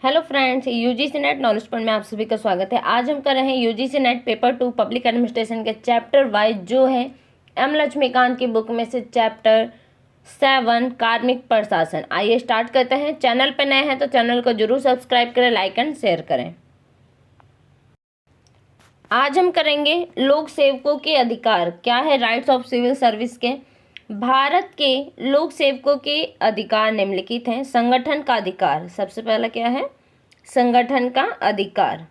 Hello friends, UGC net knowledge point में आप सभी का स्वागत है। आज हम कर रहे हैं UGC net paper 2 public administration के चैप्टर वाइज, जो है एम लक्ष्मीकांत की बुक में से चैप्टर 7 कार्मिक प्रशासन। आइए स्टार्ट करते हैं। चैनल पर नए हैं तो चैनल को जरूर सब्सक्राइब करें, लाइक एंड शेयर करें। आज हम करेंगे लोक सेवकों के अधिकार, क्या है राइट्स ऑफ सिविल सर्विस के। भारत के लोक सेवकों के अधिकार निम्नलिखित हैं। संगठन का अधिकार, सबसे पहला क्या है? संगठन का अधिकार।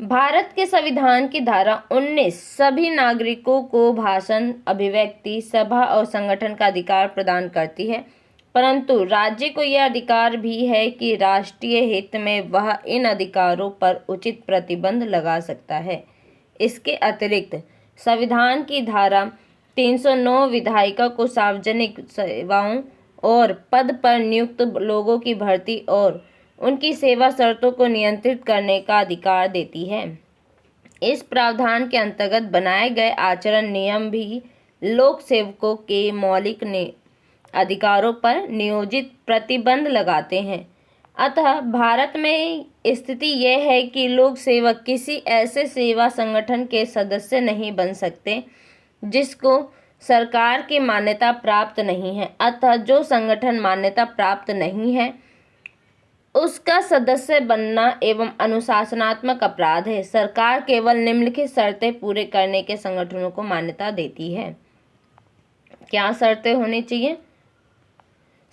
भारत के संविधान की धारा 19 सभी नागरिकों को भाषण, अभिव्यक्ति, सभा और संगठन का अधिकार प्रदान करती है, परंतु राज्य को यह अधिकार भी है कि राष्ट्रीय हित में वह इन अधिकारों पर उचित प्रतिबंध लगा सकता है। इसके अतिरिक्त संविधान की धारा 309 विधायिका को सार्वजनिक सेवाओं और पद पर नियुक्त लोगों की भर्ती और उनकी सेवा शर्तों को नियंत्रित करने का अधिकार देती है। इस प्रावधान के अंतर्गत बनाए गए आचरण नियम भी लोक सेवकों के मौलिक अधिकारों पर नियोजित प्रतिबंध लगाते हैं। अतः भारत में स्थिति यह है कि लोक सेवक किसी ऐसे सेवा संगठन के सदस्य नहीं बन सकते जिसको सरकार की मान्यता प्राप्त नहीं है। अतः जो संगठन मान्यता प्राप्त नहीं है उसका सदस्य बनना एवं अनुशासनात्मक अपराध है। सरकार केवल निम्नलिखित शर्तें पूरे करने के संगठनों को मान्यता देती है। क्या शर्तें होनी चाहिए?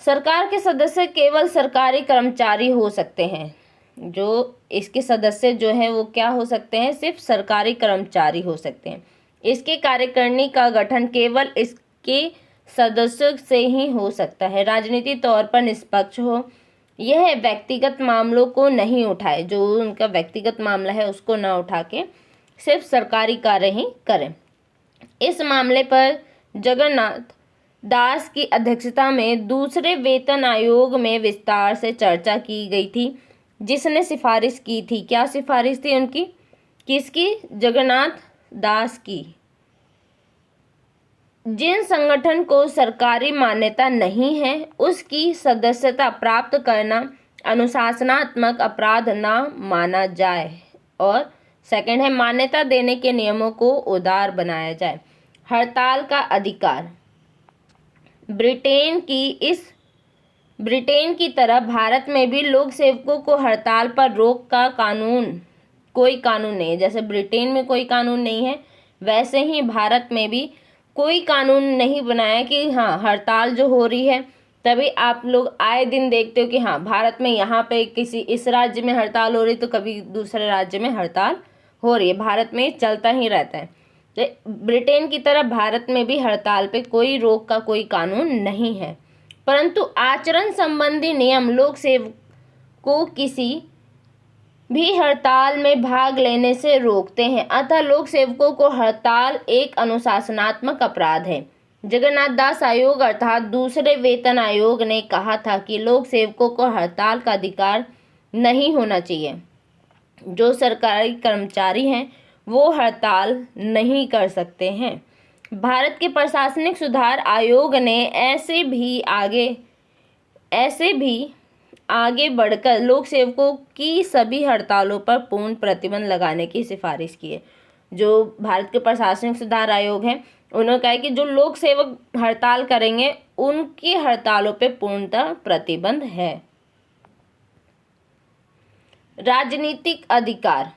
सरकार के सदस्य केवल सरकारी कर्मचारी हो सकते हैं। जो इसके सदस्य जो है वो क्या हो सकते हैं? सिर्फ सरकारी कर्मचारी हो सकते हैं। इसके कार्यकारिणी का गठन केवल इसके सदस्यों से ही हो सकता है। राजनीतिक तौर पर निष्पक्ष हो, यह व्यक्तिगत मामलों को नहीं उठाए, जो उनका व्यक्तिगत मामला है उसको ना उठा के सिर्फ सरकारी कार्य ही करें। इस मामले पर जगन्नाथ दास की अध्यक्षता में दूसरे वेतन आयोग में विस्तार से चर्चा की गई थी, जिसने सिफारिश की थी। क्या सिफारिश थी उनकी? किसकी? जगन्नाथ दास की। जिन संगठन को सरकारी मान्यता नहीं है उसकी सदस्यता प्राप्त करना अनुशासनात्मक अपराध ना माना जाए। और सेकंड है, मान्यता देने के नियमों को उदार बनाया जाए। हड़ताल का अधिकार। ब्रिटेन की तरह भारत में भी लोक सेवकों को हड़ताल पर रोक का कोई कानून नहीं है। जैसे ब्रिटेन में कोई कानून नहीं है, वैसे ही भारत में भी कोई कानून नहीं बनाया कि हाँ हड़ताल जो हो रही है, तभी आप लोग आए दिन देखते हो कि हाँ भारत में यहाँ पे किसी इस राज्य में हड़ताल हो रही तो कभी दूसरे राज्य में हड़ताल हो रही है। भारत में चलता ही रहता है। तो ब्रिटेन की तरह भारत में भी हड़ताल पे कोई रोक का कोई कानून नहीं है, परंतु आचरण संबंधी नियम लोक सेवक को किसी भी हड़ताल में भाग लेने से रोकते हैं। अतः लोक सेवकों को हड़ताल एक अनुशासनात्मक अपराध है। जगन्नाथ दास आयोग अर्थात दूसरे वेतन आयोग ने कहा था कि लोक सेवकों को हड़ताल का अधिकार नहीं होना चाहिए। जो सरकारी कर्मचारी हैं वो हड़ताल नहीं कर सकते हैं। भारत के प्रशासनिक सुधार आयोग ने ऐसे भी आगे बढ़कर लोक सेवकों की सभी हड़तालों पर पूर्ण प्रतिबंध लगाने की सिफारिश की है। जो भारत के प्रशासनिक सुधार आयोग है उन्होंने कहा है कि जो लोक सेवक हड़ताल करेंगे उनकी हड़तालों पे पूर्णतः प्रतिबंध है। राजनीतिक अधिकार।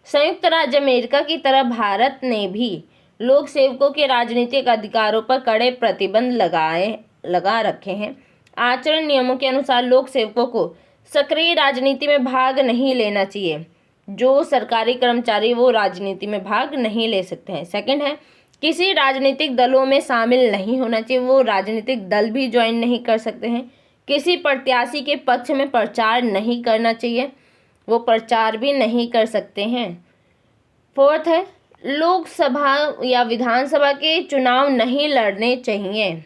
संयुक्त राज्य अमेरिका की तरह भारत ने भी लोक सेवकों के राजनीतिक अधिकारों पर कड़े प्रतिबंध लगा रखे हैं। आचरण नियमों के अनुसार लोक सेवकों को सक्रिय राजनीति में भाग नहीं लेना चाहिए। जो सरकारी कर्मचारी वो राजनीति में भाग नहीं ले सकते हैं। सेकंड है, किसी राजनीतिक दलों में शामिल नहीं होना चाहिए। वो राजनीतिक दल भी ज्वाइन नहीं कर सकते हैं। किसी प्रत्याशी के पक्ष में प्रचार नहीं करना चाहिए, वो प्रचार भी नहीं कर सकते हैं। फोर्थ है, लोकसभा या विधानसभा के चुनाव नहीं लड़ने चाहिए,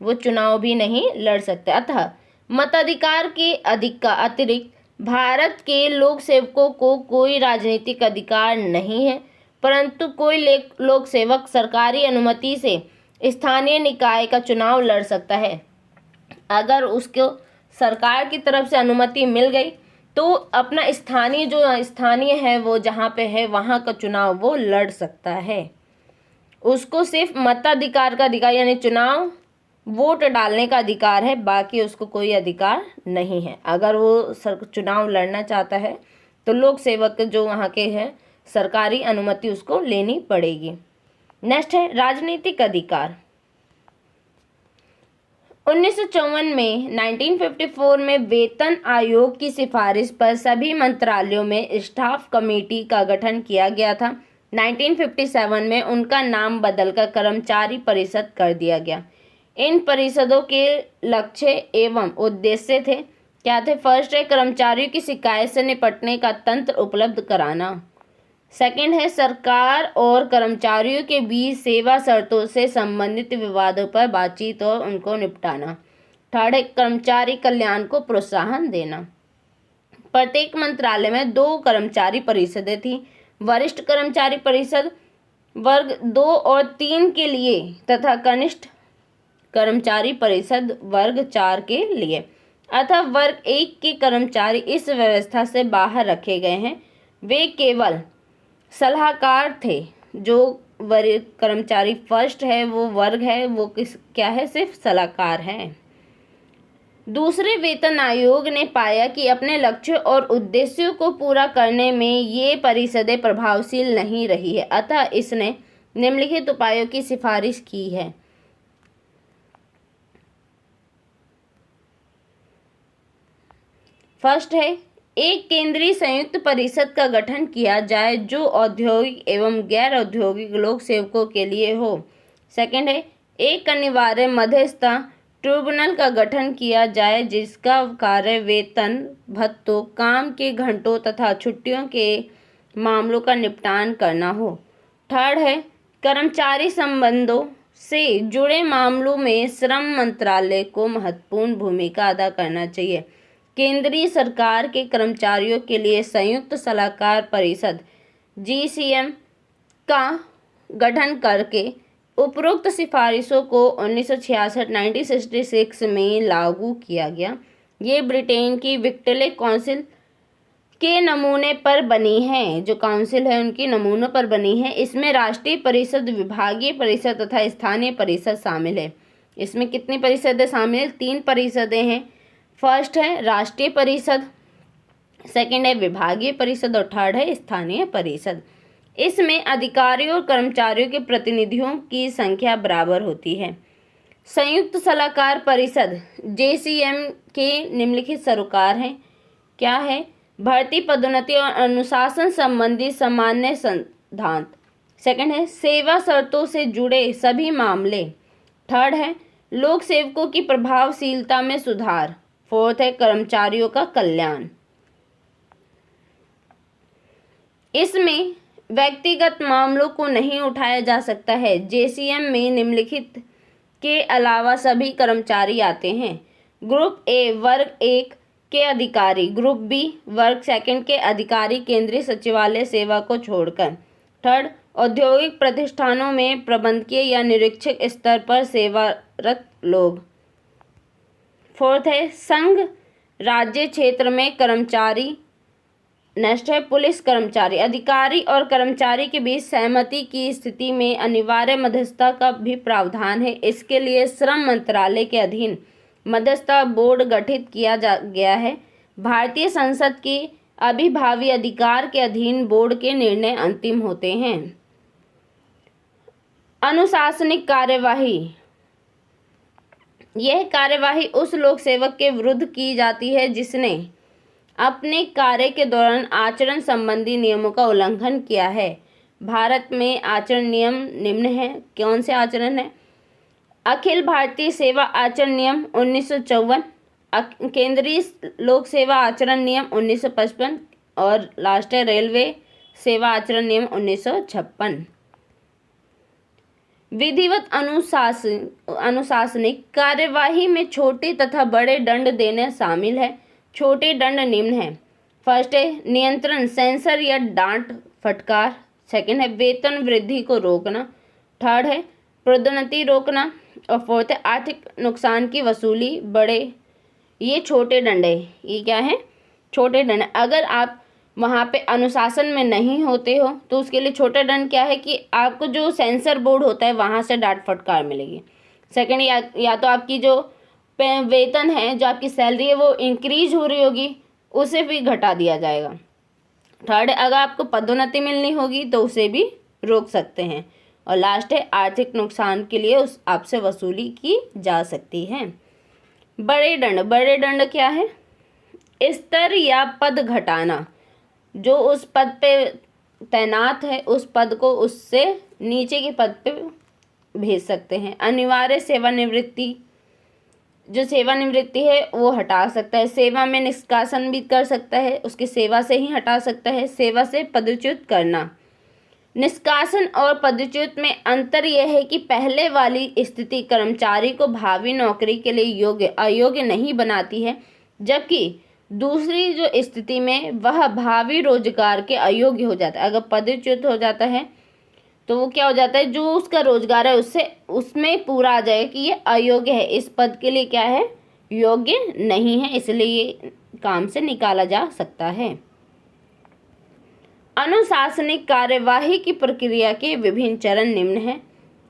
वो चुनाव भी नहीं लड़ सकते। अतः मताधिकार के अतिरिक्त भारत के लोक सेवकों को कोई राजनीतिक अधिकार नहीं है, परंतु कोई लोक सेवक सरकारी अनुमति से स्थानीय निकाय का चुनाव लड़ सकता है अगर उसको सरकार की तरफ से अनुमति मिल गई तो अपना स्थानीय है वो जहाँ पे है वहाँ का चुनाव वो लड़ सकता है। उसको सिर्फ मताधिकार का अधिकार यानी चुनाव वोट डालने का अधिकार है, बाकी उसको कोई अधिकार नहीं है। अगर वो चुनाव लड़ना चाहता है तो लोक सेवक जो वहाँ के हैं सरकारी अनुमति उसको लेनी पड़ेगी। नेक्स्ट है राजनीतिक अधिकार। 1954 में 1954 में वेतन आयोग की सिफारिश पर सभी मंत्रालयों में स्टाफ कमेटी का गठन किया गया था। 1957 में उनका नाम बदलकर कर्मचारी परिषद कर दिया गया। इन परिषदों के लक्ष्य एवं उद्देश्य थे क्या थे? फर्स्ट है कर्मचारियों की शिकायत से निपटने का तंत्र उपलब्ध कराना। सेकंड है सरकार और कर्मचारियों के बीच सेवा शर्तों से संबंधित विवादों पर बातचीत और उनको निपटाना। थर्ड है कर्मचारी कल्याण को प्रोत्साहन देना। प्रत्येक मंत्रालय में 2 कर्मचारी परिषदें थी, वरिष्ठ कर्मचारी परिषद वर्ग 2 और 3 के लिए तथा कनिष्ठ कर्मचारी परिषद वर्ग 4 के लिए। अतः वर्ग 1 के कर्मचारी इस व्यवस्था से बाहर रखे गए हैं। वे केवल सलाहकार थे। जो कर्मचारी फर्स्ट है वो वर्ग है वो क्या है? सिर्फ सलाहकार है। दूसरे वेतन आयोग ने पाया कि अपने लक्ष्यों और उद्देश्यों को पूरा करने में ये परिषदें प्रभावशील नहीं रही है, अतः इसने निम्नलिखित उपायों की सिफारिश की है। फर्स्ट है एक केंद्रीय संयुक्त परिषद का गठन किया जाए जो औद्योगिक एवं गैर औद्योगिक लोक सेवकों के लिए हो। सेकंड है एक अनिवार्य मध्यस्थता ट्रिब्यूनल का गठन किया जाए जिसका कार्य वेतन, भत्तों, काम के घंटों तथा छुट्टियों के मामलों का निपटान करना हो। थर्ड है कर्मचारी संबंधों से जुड़े मामलों में श्रम मंत्रालय को महत्वपूर्ण भूमिका अदा करना चाहिए। केंद्रीय सरकार के कर्मचारियों के लिए संयुक्त सलाहकार परिषद GCM का गठन करके उपरोक्त सिफारिशों को 1966 में लागू किया गया। ये ब्रिटेन की विक्टोरिया काउंसिल के नमूने पर बनी है। जो काउंसिल है उनकी नमूनों पर बनी है। इसमें राष्ट्रीय परिषद, विभागीय परिषद तथा स्थानीय परिषद शामिल है। इसमें कितनी परिषदें शामिल हैं? 3 परिषदें हैं। फर्स्ट है राष्ट्रीय परिषद, सेकंड है विभागीय परिषद और थर्ड है स्थानीय परिषद। इसमें अधिकारियों और कर्मचारियों के प्रतिनिधियों की संख्या बराबर होती है। संयुक्त सलाहकार परिषद JCM के निम्नलिखित सरोकार हैं। क्या है? भर्ती, पदोन्नति और अनुशासन संबंधी सामान्य सिद्धांत। सेकंड है सेवा शर्तों से जुड़े सभी मामले। थर्ड है लोक सेवकों की प्रभावशीलता में सुधार। फोर्थ है कर्मचारियों का कल्याण। इसमें व्यक्तिगत मामलों को नहीं उठाया जा सकता है। JCM में निम्नलिखित के अलावा सभी कर्मचारी आते हैं। ग्रुप A वर्ग 1 के अधिकारी, ग्रुप B वर्ग 2 के अधिकारी केंद्रीय सचिवालय सेवा को छोड़कर। थर्ड औद्योगिक प्रतिष्ठानों में प्रबंधकीय या निरीक्षक स्तर पर सेवारत लोग। फोर्थ है संघ राज्य क्षेत्र में कर्मचारी। नेक्स्ट है पुलिस कर्मचारी। अधिकारी और कर्मचारी के बीच सहमति की स्थिति में अनिवार्य मध्यस्थता का भी प्रावधान है। इसके लिए श्रम मंत्रालय के अधीन मध्यस्थता बोर्ड गठित किया गया है। भारतीय संसद के अभिभावी अधिकार के अधीन बोर्ड के निर्णय अंतिम होते हैं। अनुशासनिक कार्यवाही। यह कार्यवाही उस लोक सेवक के विरुद्ध की जाती है जिसने अपने कार्य के दौरान आचरण संबंधी नियमों का उल्लंघन किया है। भारत में आचरण नियम निम्न हैं। कौन से आचरण है? अखिल भारतीय सेवा आचरण नियम 1954, केंद्रीय लोक सेवा आचरण नियम 1955 और लास्ट है रेलवे सेवा आचरण नियम 1956। विधिवत अनुशासनिक कार्यवाही में छोटे तथा बड़े दंड देने शामिल है। छोटे दंड निम्न हैं। फर्स्ट है नियंत्रण, सेंसर या डांट फटकार। सेकंड है वेतन वृद्धि को रोकना। थर्ड है पदोन्नति रोकना और फोर्थ है आर्थिक नुकसान की वसूली बड़े ये छोटे डंडे, ये क्या है, छोटे दंड। अगर आप वहाँ पे अनुशासन में नहीं होते हो तो उसके लिए छोटा दंड क्या है कि आपको जो सेंसर बोर्ड होता है वहाँ से डांट फटकार मिलेगी। सेकंड, या तो आपकी जो वेतन है, जो आपकी सैलरी है वो इंक्रीज हो रही होगी, उसे भी घटा दिया जाएगा। थर्ड, अगर आपको पदोन्नति मिलनी होगी तो उसे भी रोक सकते हैं। और लास्ट है, आर्थिक नुकसान के लिए उस आपसे वसूली की जा सकती है। बड़े दंड, बड़े दंड क्या है, स्तर या पद घटाना। जो उस पद पे तैनात है उस पद को उससे नीचे के पद पे भेज सकते हैं। अनिवार्य सेवानिवृत्ति, जो सेवानिवृत्ति है वो हटा सकता है। सेवा में निष्कासन भी कर सकता है, उसकी सेवा से ही हटा सकता है। सेवा से पदच्युत करना, निष्कासन और पदच्युत में अंतर यह है कि पहले वाली स्थिति कर्मचारी को भावी नौकरी के लिए योग्य अयोग्य नहीं बनाती है, जबकि दूसरी जो स्थिति में वह भावी रोजगार के अयोग्य हो जाता है। अगर पदच्युत हो जाता है तो वो क्या हो जाता है, जो उसका रोजगार है उससे उसमें पूरा आ जाएगा कि ये अयोग्य है, इस पद के लिए क्या है, योग्य नहीं है, इसलिए ये काम से निकाला जा सकता है। अनुशासनिक कार्यवाही की प्रक्रिया के विभिन्न चरण निम्न है।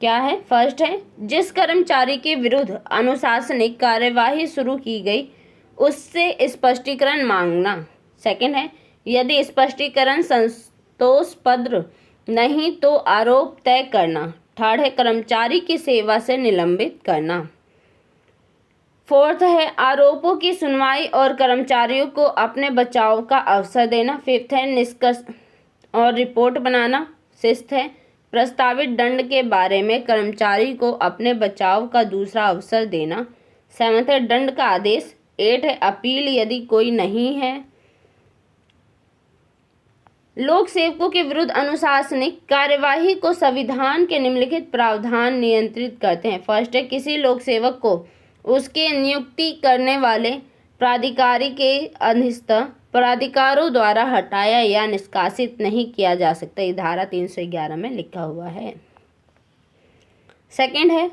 क्या है, फर्स्ट है, जिस कर्मचारी के विरुद्ध अनुशासनिक कार्यवाही शुरू की गई उससे स्पष्टीकरण मांगना। सेकंड है, यदि स्पष्टीकरण संतोषप्रद नहीं तो आरोप तय करना। थर्ड है, कर्मचारी की सेवा से निलंबित करना। फोर्थ है, आरोपों की सुनवाई और कर्मचारियों को अपने बचाव का अवसर देना। फिफ्थ है, निष्कर्ष और रिपोर्ट बनाना। सिक्स्थ है, प्रस्तावित दंड के बारे में कर्मचारी को अपने बचाव का दूसरा अवसर देना। सेवंथ है, दंड का आदेश। एट है, अपील यदि कोई नहीं है। लोक सेवकों के विरुद्ध अनुशासनिक कार्यवाही को संविधान के निम्नलिखित प्रावधान नियंत्रित करते हैं। फर्स्ट है, किसी लोक सेवक को उसके नियुक्ति करने वाले प्राधिकारी के अधीनस्थ प्राधिकारों द्वारा हटाया या निष्कासित नहीं किया जा सकता। ये धारा 311 में लिखा हुआ है। सेकंड है,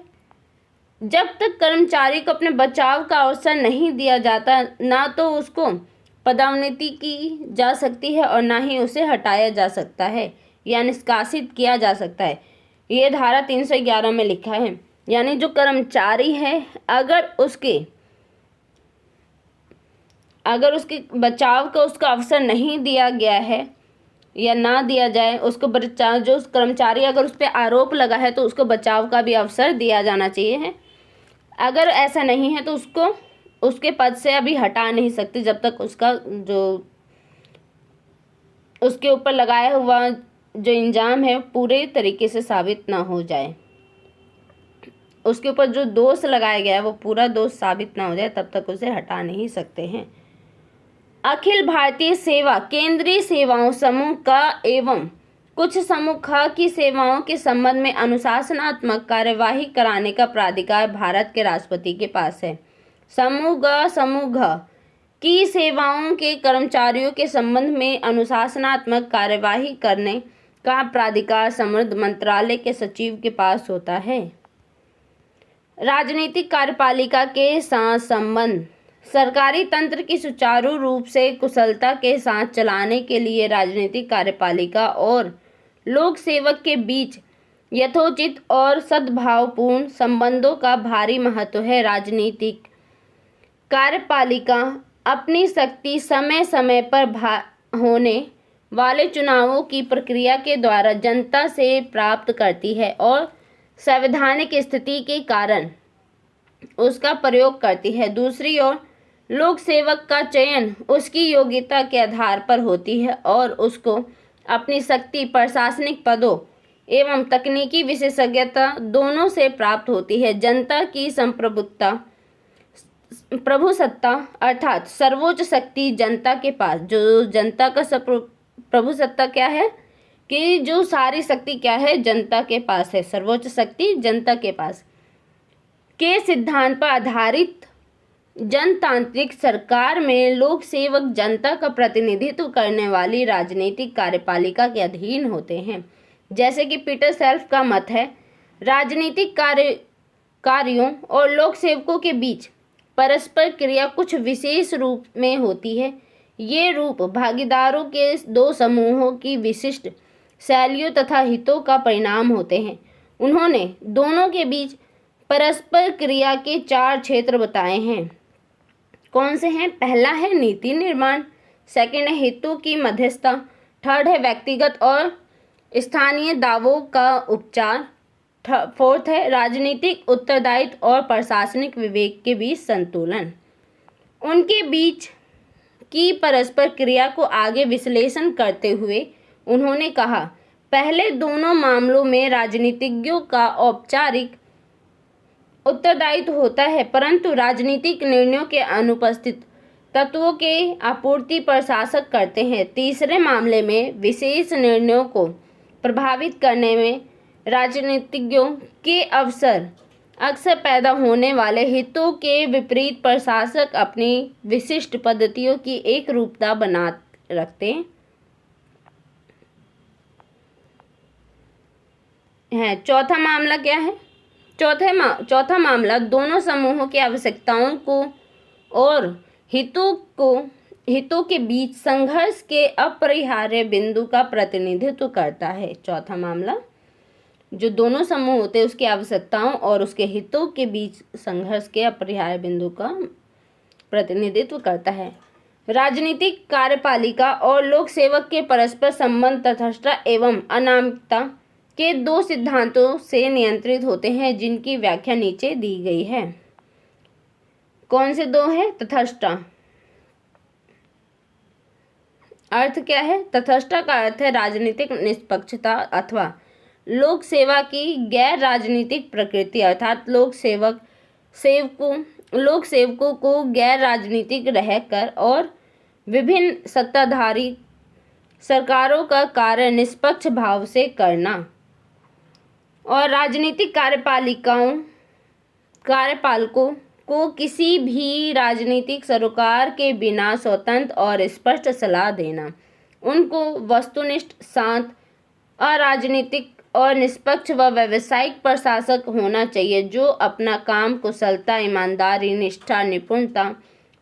जब तक कर्मचारी को अपने बचाव का अवसर नहीं दिया जाता ना तो उसको पदोन्नति की जा सकती है और ना ही उसे हटाया जा सकता है या निष्कासित किया जा सकता है। ये धारा 311 में लिखा है। यानी जो कर्मचारी है अगर उसके बचाव का उसका अवसर नहीं दिया गया है या ना दिया जाए, उसको बचाव, जो कर्मचारी अगर उस पर आरोप लगा है तो उसको बचाव का भी अवसर दिया जाना चाहिए है। अगर ऐसा नहीं है तो उसको उसके पद से अभी हटा नहीं सकते जब तक उसका जो उसके ऊपर लगाया हुआ जो इल्जाम है पूरे तरीके से साबित ना हो जाए, उसके ऊपर जो दोष लगाया गया है वो पूरा दोष साबित ना हो जाए, तब तक उसे हटा नहीं सकते हैं। अखिल भारतीय सेवा केंद्रीय सेवाओं समूह का एवं कुछ समूह ख की सेवाओं के संबंध में अनुशासनात्मक कार्यवाही कराने का प्राधिकार भारत के राष्ट्रपति के पास है। समूह घ की सेवाओं के कर्मचारियों के संबंध में अनुशासनात्मक कार्यवाही करने का प्राधिकार संबद्ध मंत्रालय के सचिव के पास होता है। राजनीतिक कार्यपालिका के साथ संबंध सरकारी तंत्र की सुचारू रूप से कुशलता के साथ चलाने के लिए राजनीतिक कार्यपालिका और लोक सेवक के बीच यथोचित और सद्भावपूर्ण संबंधों का भारी महत्व है। राजनीतिक कार्यपालिका अपनी शक्ति समय समय पर होने वाले चुनावों की प्रक्रिया के द्वारा जनता से प्राप्त करती है और संवैधानिक स्थिति के कारण उसका प्रयोग करती है। दूसरी ओर लोक सेवक का चयन उसकी योग्यता के आधार पर होती है और उसको अपनी शक्ति प्रशासनिक पदों एवं तकनीकी विशेषज्ञता दोनों से प्राप्त होती है। जनता की संप्रभुता प्रभुसत्ता अर्थात सर्वोच्च शक्ति जनता के पास, जो जनता का प्रभुसत्ता क्या है कि जो सारी शक्ति क्या है जनता के पास है, सर्वोच्च शक्ति जनता के पास के सिद्धांत पर आधारित जनतांत्रिक सरकार में लोक सेवक जनता का प्रतिनिधित्व करने वाली राजनीतिक कार्यपालिका के अधीन होते हैं। जैसे कि पीटर सेल्फ का मत है, राजनीतिक कार्यों और लोक सेवकों के बीच परस्पर क्रिया कुछ विशेष रूप में होती है। ये रूप भागीदारों के दो समूहों की विशिष्ट शैलियों तथा हितों का परिणाम होते हैं। उन्होंने दोनों के बीच परस्पर क्रिया के 4 क्षेत्र बताए हैं। कौन से हैं? पहला है नीति निर्माण, सेकंड है हितों की मध्यस्थता, थर्ड है व्यक्तिगत और स्थानीय दावों का उपचार, फोर्थ है राजनीतिक उत्तरदायित्व और प्रशासनिक विवेक के बीच संतुलन। उनके बीच की परस्पर क्रिया को आगे विश्लेषण करते हुए उन्होंने कहा, पहले दोनों मामलों में राजनीतिज्ञों का औपचारिक उत्तरदायित्व होता है, परंतु राजनीतिक निर्णयों के अनुपस्थित तत्वों के आपूर्ति प्रशासक करते हैं। तीसरे मामले में विशेष निर्णयों को प्रभावित करने में राजनीतिज्ञों के अवसर अक्सर पैदा होने वाले हितों के विपरीत प्रशासक अपनी विशिष्ट पद्धतियों की एक रूपता बना रखते हैं। चौथा मामला क्या है? चौथा मामला दोनों समूहों की आवश्यकताओं को और हितों के बीच संघर्ष के अपरिहार्य बिंदु का प्रतिनिधित्व करता है। चौथा मामला जो दोनों समूह होते हैं उसकी आवश्यकताओं और उसके हितों के बीच संघर्ष के अपरिहार्य बिंदु का प्रतिनिधित्व करता है। राजनीतिक कार्यपालिका और लोक सेवक के परस्पर संबंध तटस्थता एवं अनामिकता के 2 सिद्धांतों से नियंत्रित होते हैं, जिनकी व्याख्या नीचे दी गई है। कौन से 2 है? तटस्थता अर्थ क्या है? तटस्थता का अर्थ है राजनीतिक निष्पक्षता अथवा लोक सेवा की गैर राजनीतिक प्रकृति, अर्थात लोक सेवकों को गैर राजनीतिक रहकर और विभिन्न सत्ताधारी सरकारों का कार्य निष्पक्ष भाव से करना और राजनीतिक कार्यपालकों को किसी भी राजनीतिक सरोकार के बिना स्वतंत्र और स्पष्ट सलाह देना। उनको वस्तुनिष्ठ, शांत, अराजनीतिक और निष्पक्ष व व्यावसायिक प्रशासक होना चाहिए जो अपना काम कुशलता, ईमानदारी, निष्ठा, निपुणता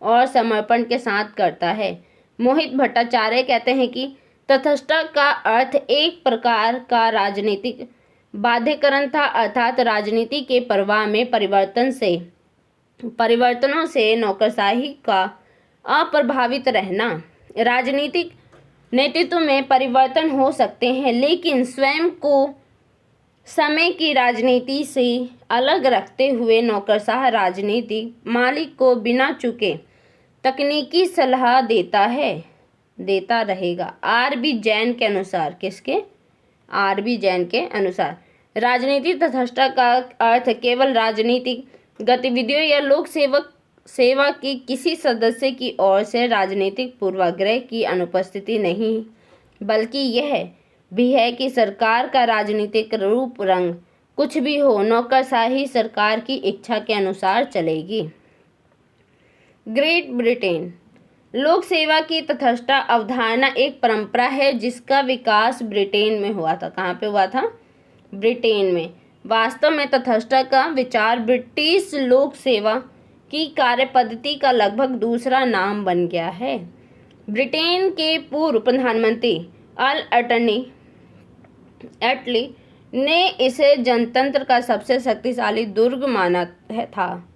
और समर्पण के साथ करता है। मोहित भट्टाचार्य कहते हैं कि तटस्थता का अर्थ एक प्रकार का राजनीतिक बाध्यकरण था, अर्थात राजनीति के प्रवाह में परिवर्तनों से नौकरशाही का अप्रभावित रहना। राजनीतिक नेतृत्व में परिवर्तन हो सकते हैं, लेकिन स्वयं को समय की राजनीति से अलग रखते हुए नौकरशाह राजनीतिक मालिक को बिना चूके तकनीकी सलाह देता रहेगा। आर.बी. जैन के अनुसार, किसके? आर.बी. जैन के अनुसार राजनीतिक तटस्थता का अर्थ केवल राजनीतिक गतिविधियों या लोक सेवा की किसी सदस्य की ओर से राजनीतिक पूर्वाग्रह की अनुपस्थिति नहीं, बल्कि यह भी है कि सरकार का राजनीतिक रूप रंग कुछ भी हो, नौकरशाही सरकार की इच्छा के अनुसार चलेगी। ग्रेट ब्रिटेन लोक सेवा की तटस्थता अवधारणा एक परंपरा है जिसका विकास ब्रिटेन में हुआ था। कहाँ पे हुआ था? ब्रिटेन में। वास्तव में तटस्थता का विचार ब्रिटिश लोक सेवा की कार्यपद्धति का लगभग दूसरा नाम बन गया है। ब्रिटेन के पूर्व प्रधानमंत्री एटली ने इसे जनतंत्र का सबसे शक्तिशाली दुर्ग माना था।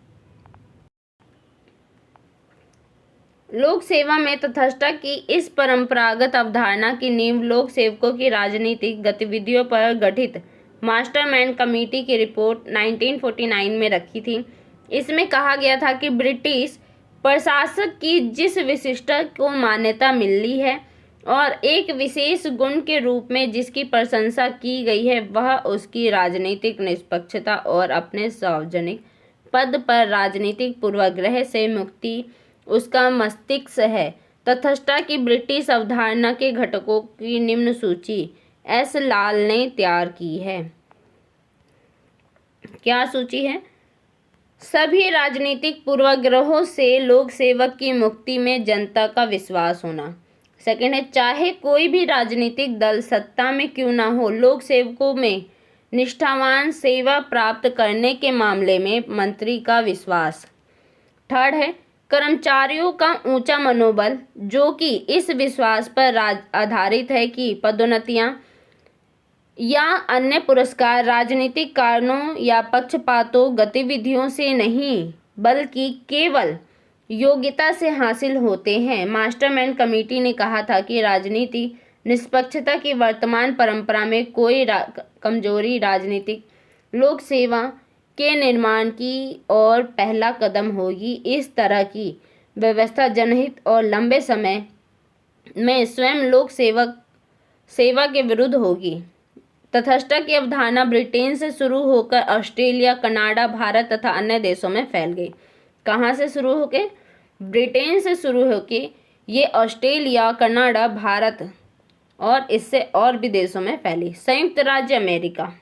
लोक सेवा में तटस्थता की इस परंपरागत अवधारणा की नींव लोक सेवकों की राजनीतिक गतिविधियों पर गठित मास्टरमाइंड कमेटी की रिपोर्ट 1949 में रखी थी। इसमें कहा गया था कि ब्रिटिश प्रशासक की जिस विशिष्टता को मान्यता मिली है और एक विशेष गुण के रूप में जिसकी प्रशंसा की गई है, वह उसकी राजनीतिक निष्पक्षता और अपने सार्वजनिक पद पर राजनीतिक पूर्वाग्रह से मुक्ति उसका मस्तिष्क है। तटस्थता की ब्रिटिश अवधारणा के घटकों की निम्न सूची एस. लाल ने तैयार की है। क्या सूची है? सभी राजनीतिक पूर्वाग्रहों से लोक सेवक की मुक्ति में जनता का विश्वास होना। सेकंड है, चाहे कोई भी राजनीतिक दल सत्ता में क्यों ना हो, लोक सेवकों में निष्ठावान सेवा प्राप्त करने के मामले में मंत्री का विश्वास। थर्ड है कर्मचारियों का ऊंचा मनोबल, जो कि इस विश्वास पर आधारित है कि पदोन्नतियां या अन्य पुरस्कार राजनीतिक कारणों या पक्षपातों गतिविधियों से नहीं बल्कि केवल योग्यता से हासिल होते हैं। मास्टरमाइंड कमेटी ने कहा था कि राजनीति निष्पक्षता की वर्तमान परंपरा में कोई कमजोरी राजनीतिक लोक सेवा के निर्माण की ओर पहला कदम होगी। इस तरह की व्यवस्था जनहित और लंबे समय में स्वयं लोक सेवा के विरुद्ध होगी। तथस्थता की अवधारणा ब्रिटेन से शुरू होकर ऑस्ट्रेलिया, कनाडा, भारत तथा अन्य देशों में फैल गई। कहाँ से शुरू होके? ब्रिटेन से शुरू होके ये ऑस्ट्रेलिया, कनाडा, भारत और इससे और भी देशों में फैली। संयुक्त राज्य अमेरिका,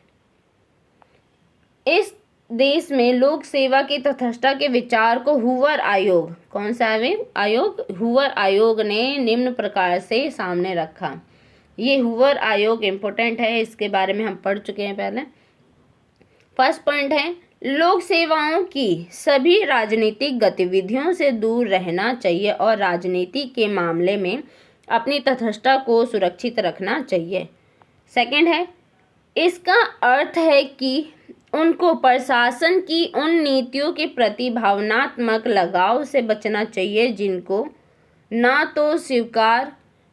इस देश में लोक सेवा की तथस्थता के विचार को हूवर आयोग, कौन सा आयोग? हूवर आयोग ने निम्न प्रकार से सामने रखा। ये हूवर आयोग इम्पोर्टेंट है, इसके बारे में हम पढ़ चुके हैं पहले। फर्स्ट पॉइंट है लोक सेवाओं की सभी राजनीतिक गतिविधियों से दूर रहना चाहिए और राजनीति के मामले में अपनी तटस्थता को सुरक्षित रखना चाहिए। सेकंड है इसका अर्थ है कि उनको प्रशासन की उन नीतियों के प्रति भावनात्मक लगाव से बचना चाहिए जिनको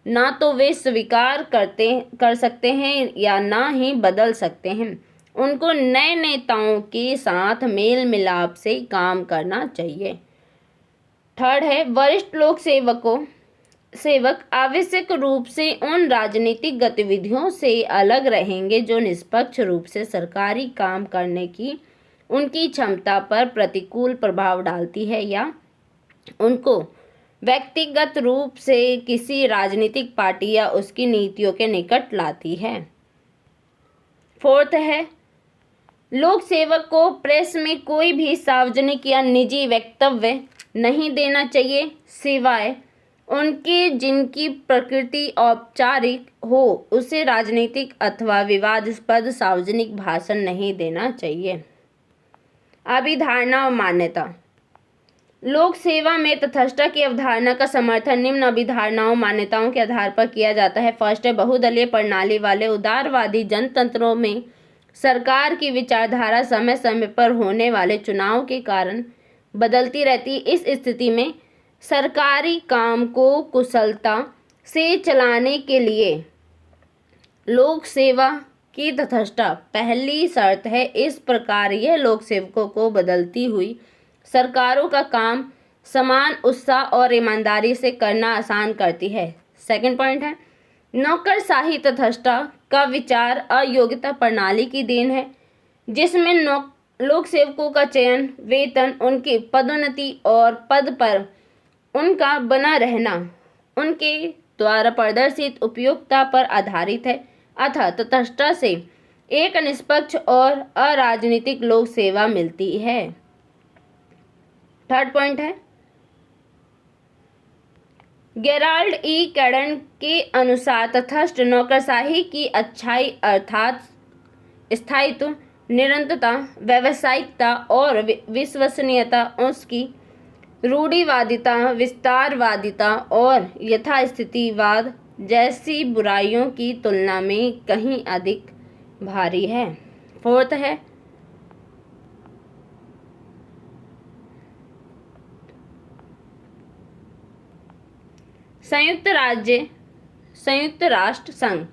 ना तो वे स्वीकार कर सकते हैं या ना ही बदल सकते हैं। उनको नए नेताओं के साथ मेल मिलाप से काम करना चाहिए। थर्ड है वरिष्ठ लोक सेवक आवश्यक रूप से उन राजनीतिक गतिविधियों से अलग रहेंगे जो निष्पक्ष रूप से सरकारी काम करने की उनकी क्षमता पर प्रतिकूल प्रभाव डालती है या उनको व्यक्तिगत रूप से किसी राजनीतिक पार्टी या उसकी नीतियों के निकट लाती है। फोर्थ है लोक सेवक को प्रेस में कोई भी सार्वजनिक या निजी वक्तव्य नहीं देना चाहिए सिवाय उनके जिनकी प्रकृति औपचारिक हो। उसे राजनीतिक अथवा विवादास्पद सार्वजनिक भाषण नहीं देना चाहिए। अभिधारणा और मान्यता, लोक सेवा में तटस्थता की अवधारणा का समर्थन निम्न अभिधारणाओं मान्यताओं के आधार पर किया जाता है। फर्स्ट है बहुदलीय प्रणाली वाले उदारवादी जनतंत्रों में सरकार की विचारधारा समय समय पर होने वाले चुनाव के कारण बदलती रहती है। इस स्थिति में सरकारी काम को कुशलता से चलाने के लिए लोक सेवा की तटस्थता पहली शर्त है। इस प्रकार यह लोक सेवकों को बदलती हुई सरकारों का काम समान उत्साह और ईमानदारी से करना आसान करती है। सेकंड पॉइंट है नौकरशाही तटस्थता का विचार अयोग्यता प्रणाली की देन है जिसमें लोक सेवकों का चयन, वेतन, उनकी पदोन्नति और पद पर उनका बना रहना उनके द्वारा प्रदर्शित उपयोगिता पर आधारित है। अतः तटस्थता से एक निष्पक्ष और अराजनीतिक लोक सेवा मिलती है। थर्ड पॉइंट है गेराल्ड ई कैडन के अनुसार तटस्थ नौकरशाही की अच्छाई अर्थात स्थायित्व, निरंतरता, व्यावसायिकता और विश्वसनीयता उसकी रूढ़िवादिता, विस्तारवादिता और यथास्थितिवाद जैसी बुराइयों की तुलना में कहीं अधिक भारी है। फोर्थ है संयुक्त राष्ट्र संघ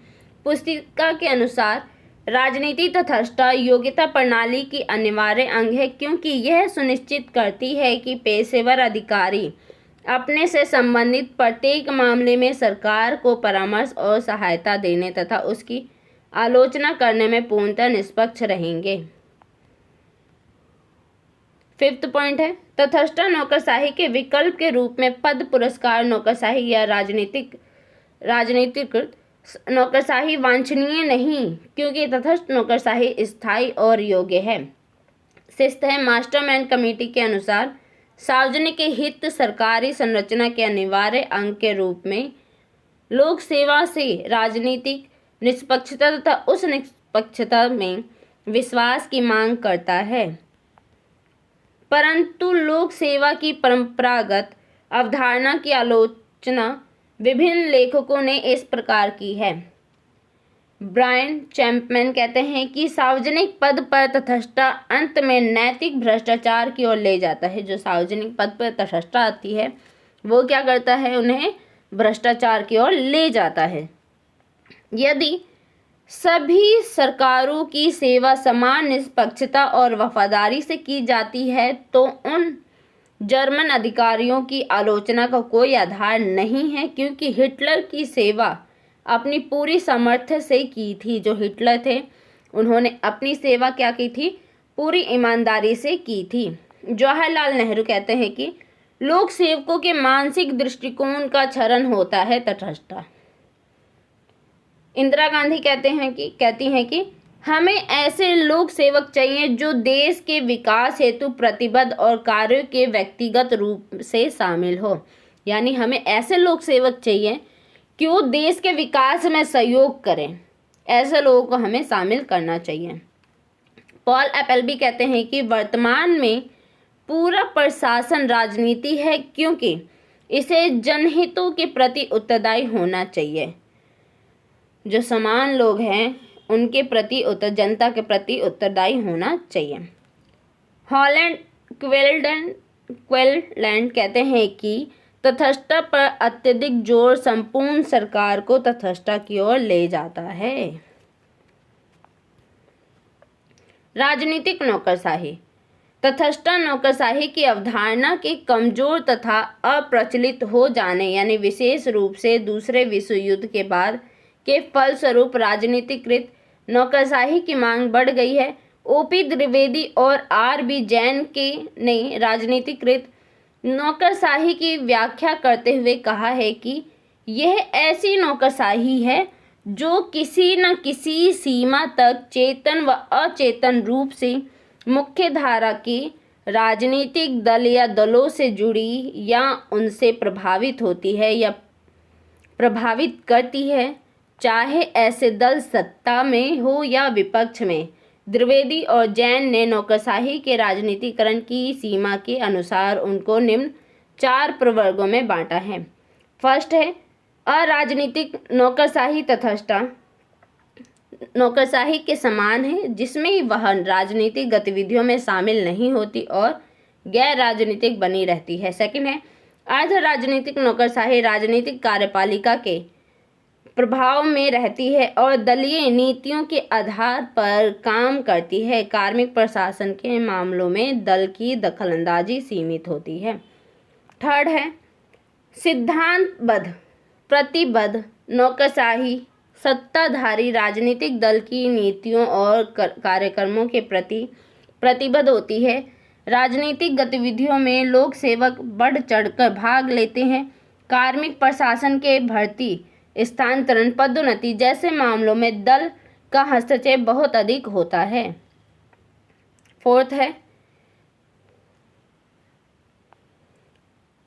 पुस्तिका के अनुसार राजनीति तटस्थता योग्यता प्रणाली की अनिवार्य अंग है क्योंकि यह सुनिश्चित करती है कि पेशेवर अधिकारी अपने से संबंधित प्रत्येक मामले में सरकार को परामर्श और सहायता देने तथा उसकी आलोचना करने में पूर्णतः निष्पक्ष रहेंगे। फिफ्थ पॉइंट है तटस्थ नौकरशाही के विकल्प के रूप में पद पुरस्कार नौकरशाही या राजनीतिकृत नौकरशाही वांछनीय नहीं क्योंकि तटस्थ नौकरशाही स्थायी और योग्य है। सिक्स्थ है मास्टरमाइंड कमेटी के अनुसार सार्वजनिक हित सरकारी संरचना के अनिवार्य अंग के रूप में लोक सेवा से राजनीतिक निष्पक्षता तथा उस निष्पक्षता में विश्वास की मांग करता है। परंतु लोक सेवा की परंपरागत अवधारणा की आलोचना विभिन्न लेखकों ने इस प्रकार की है। ब्रायन चैंपमैन कहते हैं कि सार्वजनिक पद पर तटस्थता अंत में नैतिक भ्रष्टाचार की ओर ले जाता है। जो सार्वजनिक पद पर तटस्थता आती है वो क्या करता है, उन्हें भ्रष्टाचार की ओर ले जाता है। यदि सभी सरकारों की सेवा समान निष्पक्षता और वफादारी से की जाती है तो उन जर्मन अधिकारियों की आलोचना का कोई आधार नहीं है, क्योंकि हिटलर की सेवा अपनी पूरी सामर्थ्य से की थी। जो हिटलर थे उन्होंने अपनी सेवा क्या की थी, पूरी ईमानदारी से की थी। जवाहरलाल नेहरू कहते हैं कि लोक सेवकों के मानसिक दृष्टिकोण का क्षरण होता है तटस्थता। इंदिरा गांधी कहती हैं कि हमें ऐसे लोक सेवक चाहिए जो देश के विकास हेतु प्रतिबद्ध और कार्यों के व्यक्तिगत रूप से शामिल हो। यानी हमें ऐसे लोक सेवक चाहिए कि वो देश के विकास में सहयोग करें। ऐसे लोगों को हमें शामिल करना चाहिए। पॉल एपलबी कहते हैं कि वर्तमान में पूरा प्रशासन राजनीति है, क्योंकि इसे जनहितों के प्रति उत्तरदायी होना चाहिए। जो समान लोग हैं उनके प्रति जनता के प्रति उत्तरदायी होना चाहिए। हॉलैंड क्वेललैंड कहते हैं कि तटस्थता पर अत्यधिक जोर संपूर्ण सरकार को तटस्थता की ओर ले जाता है। राजनीतिक नौकरशाही। तटस्थता नौकरशाही की अवधारणा के कमजोर तथा अप्रचलित हो जाने यानी विशेष रूप से दूसरे विश्व युद्ध के बाद के फलस्वरूप राजनीतिकृत नौकरशाही की मांग बढ़ गई है। ओपी द्विवेदी और आर.बी. जैन ने राजनीतिकृत नौकरशाही की व्याख्या करते हुए कहा है कि यह ऐसी नौकरशाही है जो किसी न किसी सीमा तक चेतन व अचेतन रूप से मुख्य धारा के राजनीतिक दल या दलों से जुड़ी या उनसे प्रभावित होती है या प्रभावित करती है, चाहे ऐसे दल सत्ता में हो या विपक्ष में। द्विवेदी और जैन ने नौकरशाही के राजनीतिकरण की सीमा के अनुसार उनको निम्न 4 प्रवर्गों में बांटा है। फर्स्ट है अराजनीतिक नौकरशाही। तटस्थता नौकरशाही के समान है, जिसमें वह राजनीतिक गतिविधियों में शामिल नहीं होती और गैर राजनीतिक बनी रहती है। सेकंड है अर्ध राजनीतिक नौकरशाही। राजनीतिक कार्यपालिका के प्रभाव में रहती है और दलीय नीतियों के आधार पर काम करती है। कार्मिक प्रशासन के मामलों में दल की दखलंदाजी सीमित होती है। थर्ड है सिद्धांतबद्ध प्रतिबद्ध नौकरशाही। सत्ताधारी राजनीतिक दल की नीतियों और कार्यक्रमों के प्रति प्रतिबद्ध होती है। राजनीतिक गतिविधियों में लोक सेवक बढ़ चढ़कर भाग लेते हैं। कार्मिक प्रशासन के भर्ती, स्थानांतरण, पदोन्नति जैसे मामलों में दल का हस्तक्षेप बहुत अधिक होता है। फोर्थ है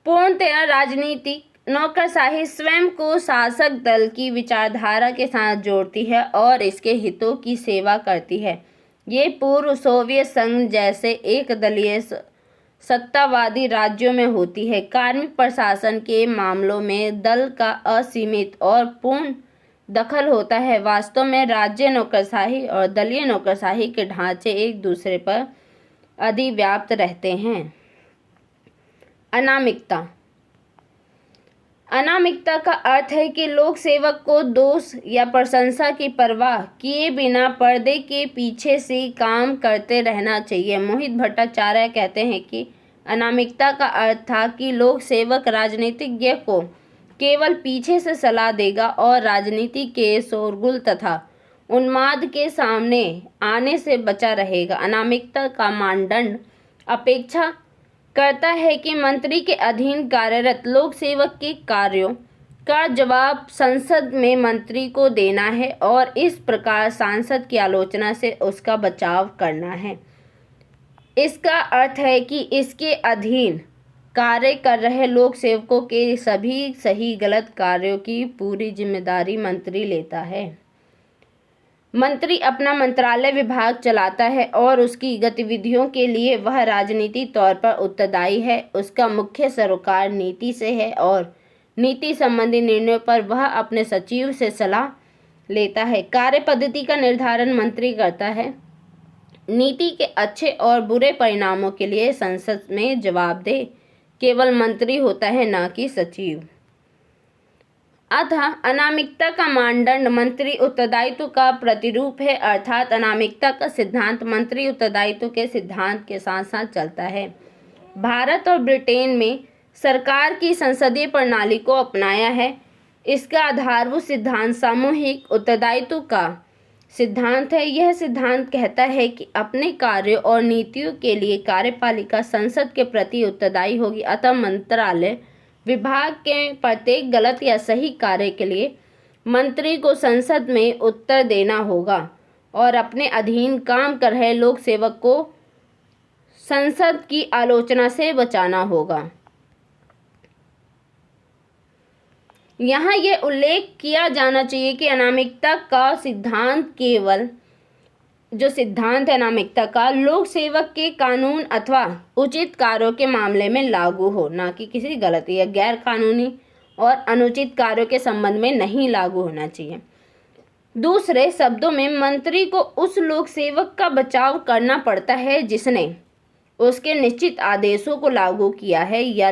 पूर्णतया राजनीतिक नौकरशाही। स्वयं को शासक दल की विचारधारा के साथ जोड़ती है और इसके हितों की सेवा करती है। ये पूर्व सोवियत संघ जैसे एक दलीय सत्तावादी राज्यों में होती है। कार्मिक प्रशासन के मामलों में दल का असीमित और पूर्ण दखल होता है। वास्तव में राज्य नौकरशाही और दलीय नौकरशाही के ढांचे एक दूसरे पर अधिव्याप्त रहते हैं। अनामिकता। अनामिकता का अर्थ है कि लोक सेवक को दोष या प्रशंसा की परवाह किए बिना पर्दे के पीछे से काम करते रहना चाहिए। मोहित भट्टाचार्य कहते हैं कि अनामिकता का अर्थ था कि लोक सेवक राजनीतिज्ञ को केवल पीछे से सलाह देगा और राजनीति के शोरगुल तथा उन्माद के सामने आने से बचा रहेगा। अनामिकता का मानदंड अपेक्षा करता है कि मंत्री के अधीन कार्यरत लोक सेवक के कार्यों का जवाब संसद में मंत्री को देना है और इस प्रकार सांसद की आलोचना से उसका बचाव करना है। इसका अर्थ है कि इसके अधीन कार्य कर रहे लोक सेवकों के सभी सही गलत कार्यों की पूरी जिम्मेदारी मंत्री लेता है। मंत्री अपना मंत्रालय विभाग चलाता है और उसकी गतिविधियों के लिए वह राजनीतिक तौर पर उत्तरदायी है। उसका मुख्य सरोकार नीति से है और नीति संबंधी निर्णयों पर वह अपने सचिव से सलाह लेता है। कार्य पद्धति का निर्धारण मंत्री करता है। नीति के अच्छे और बुरे परिणामों के लिए संसद में जवाबदेह केवल मंत्री होता है, ना कि सचिव। अतः अनामिकता का मानदंड मंत्री उत्तरदायित्व का प्रतिरूप है, अर्थात अनामिकता का सिद्धांत मंत्री उत्तरदायित्व के सिद्धांत के साथ साथ चलता है। भारत और ब्रिटेन में सरकार की संसदीय प्रणाली को अपनाया है। इसका आधारभूत सिद्धांत सामूहिक उत्तरदायित्व का सिद्धांत है। यह सिद्धांत कहता है कि अपने कार्यों और नीतियों के लिए कार्यपालिका संसद के प्रति उत्तरदायी होगी। अतः मंत्रालय विभाग के प्रत्येक गलत या सही कार्य के लिए मंत्री को संसद में उत्तर देना होगा और अपने अधीन काम कर रहे लोक सेवक को संसद की आलोचना से बचाना होगा। यहाँ यह उल्लेख किया जाना चाहिए कि अनामिकता का सिद्धांत केवल जो सिद्धांत है अनामिकता का लोक सेवक के कानून अथवा उचित कार्यों के मामले में लागू हो, ना कि किसी गलती या गैर कानूनी और अनुचित कार्यों के संबंध में नहीं लागू होना चाहिए। दूसरे शब्दों में मंत्री को उस लोक सेवक का बचाव करना पड़ता है जिसने उसके निश्चित आदेशों को लागू किया है या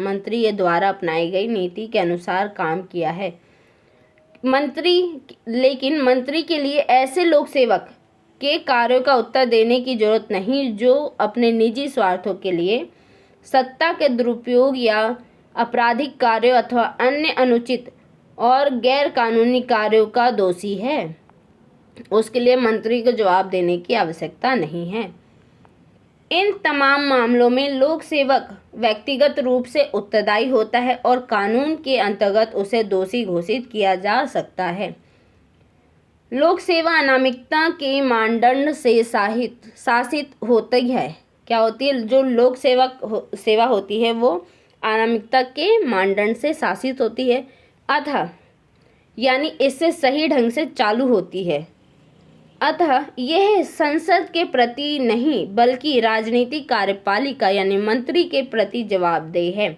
मंत्री के द्वारा अपनाई गई नीति के अनुसार काम किया है। लेकिन मंत्री के लिए ऐसे लोक सेवक के कार्यों का उत्तर देने की जरूरत नहीं जो अपने निजी स्वार्थों के लिए सत्ता के दुरुपयोग या आपराधिक कार्यों अथवा अन्य अनुचित और गैर कानूनी कार्यों का दोषी है। उसके लिए मंत्री को जवाब देने की आवश्यकता नहीं है। इन तमाम मामलों में लोक सेवक व्यक्तिगत रूप से उत्तरदायी होता है और कानून के अंतर्गत उसे दोषी घोषित किया जा सकता है। लोक सेवा अनामिकता के मानदंड से शासित होती है। क्या होती है? जो लोक सेवा होती है वो अनामिकता के मानदंड से शासित होती है, अतः यानी इससे सही ढंग से चालू होती है। अतः यह संसद के प्रति नहीं बल्कि राजनीतिक कार्यपालिका यानी मंत्री के प्रति जवाबदेह है।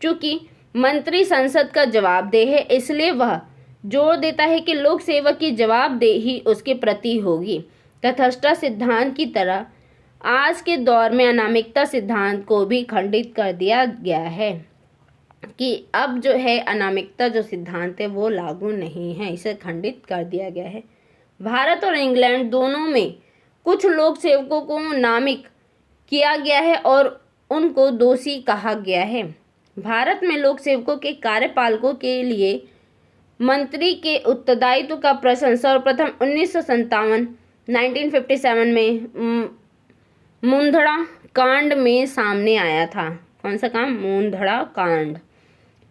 चूँकि मंत्री संसद का जवाबदेह है, इसलिए वह जोर देता है कि लोक सेवक की जवाबदेही उसके प्रति होगी। तटस्थता सिद्धांत की तरह आज के दौर में अनामिकता सिद्धांत को भी खंडित कर दिया गया है कि अब जो है अनामिकता जो सिद्धांत है वो लागू नहीं है, इसे खंडित कर दिया गया है। भारत और इंग्लैंड दोनों में कुछ लोक सेवकों को नामित किया गया है और उनको दोषी कहा गया है। भारत में लोक सेवकों के कार्यपालकों के लिए मंत्री के उत्तरदायित्व का प्रश्न सर्वप्रथम 1957 में मुंदड़ा कांड में सामने आया था। कौन सा काम? मुंदड़ा कांड।